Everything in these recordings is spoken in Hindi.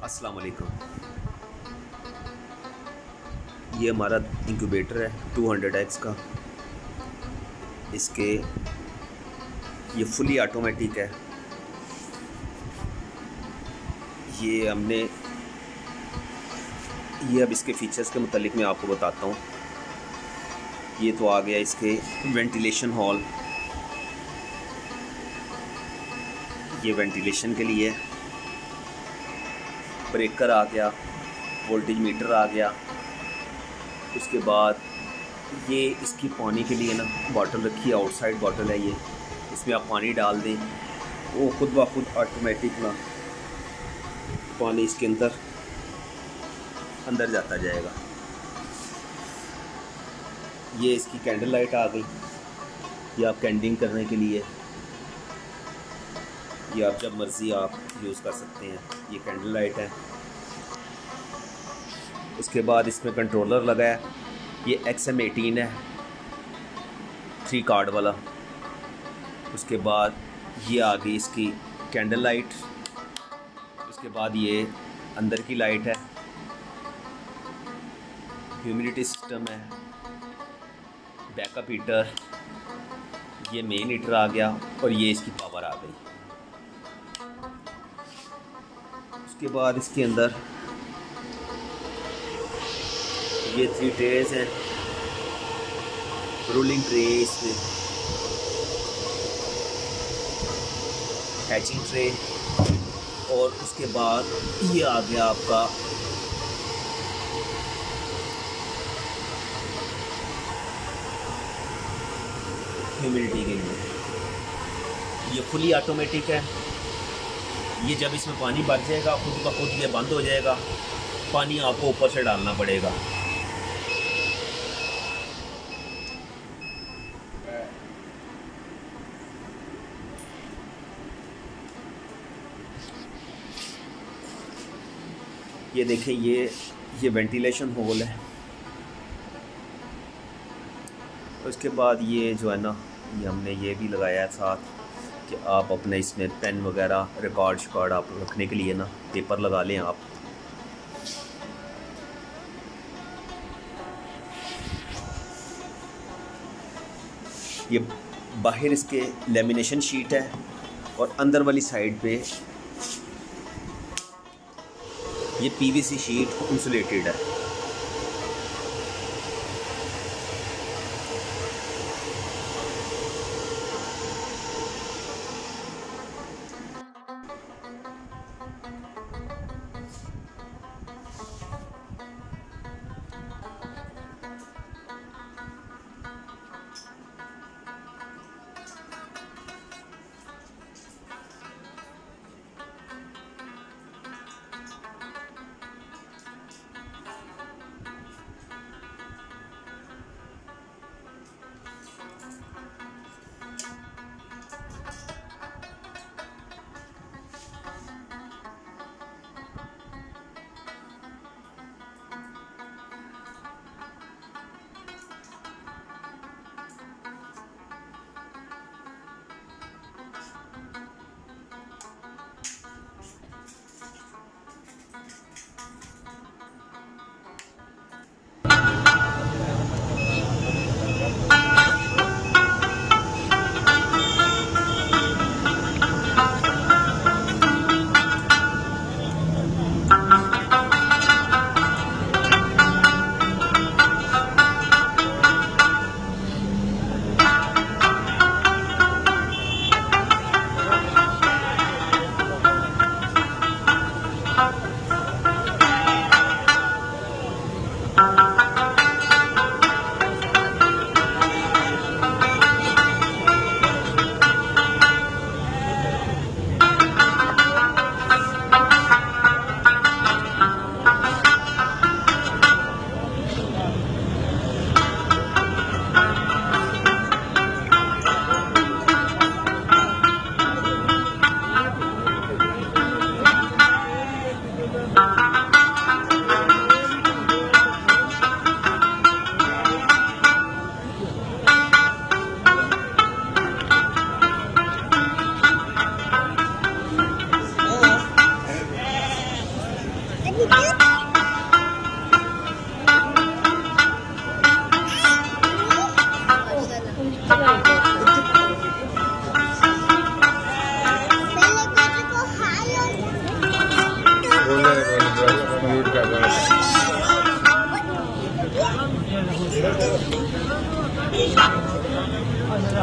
अस्सलाम वालेकुम। ये हमारा इंक्यूबेटर है 200x का। इसके ये फुली ऑटोमेटिक है। ये अब इसके फ़ीचर्स के मुतालिक मैं आपको बताता हूँ। ये तो आ गया इसके वेंटिलेशन हॉल, ये वेंटिलेशन के लिए। ब्रेकर आ गया, वोल्टेज मीटर आ गया। उसके बाद ये इसकी पानी के लिए ना बॉटल रखी है, आउटसाइड बॉटल है ये। इसमें आप पानी डाल दें, वो खुद ब खुद ऑटोमेटिक ना पानी इसके अंदर जाता जाएगा। ये इसकी कैंडल लाइट आ गई, ये आप कैंडिंग करने के लिए, ये आप जब मर्ज़ी आप यूज़ कर सकते हैं। ये कैंडल लाइट है। उसके बाद इसमें कंट्रोलर लगा है, ये XM18 है 3 कार्ड वाला। उसके बाद ये आ गई इसकी कैंडल लाइट। उसके बाद ये अंदर की लाइट है, ह्यूमिडिटी सिस्टम है, बैकअप हीटर, ये मेन हीटर आ गया और ये इसकी पावर आ गई। उसके बाद इसके अंदर ये 3 ट्रेज हैं, रोलिंग ट्रे, इसमें हैचिंग ट्रे। और उसके बाद ये आ गया आपका ह्यूमिडिटी के लिए। ये फुली ऑटोमेटिक है। ये जब इसमें पानी भर जाएगा खुद ब खुद ये बंद हो जाएगा, पानी आपको ऊपर से डालना पड़ेगा। ये देखें, ये वेंटिलेशन होल है। उसके बाद ये जो है ना, ये हमने ये भी लगाया है साथ कि आप अपने इसमें पेन वगैरह रिकॉर्ड आप रखने के लिए ना पेपर लगा लें आप। ये बाहर इसके लेमिनेशन शीट है और अंदर वाली साइड पे ये PVC शीट इंसुलेटेड है।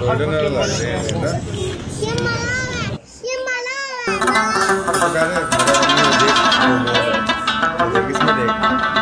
गोल्डन लग रहे हैं ना। ये मला किसमें देख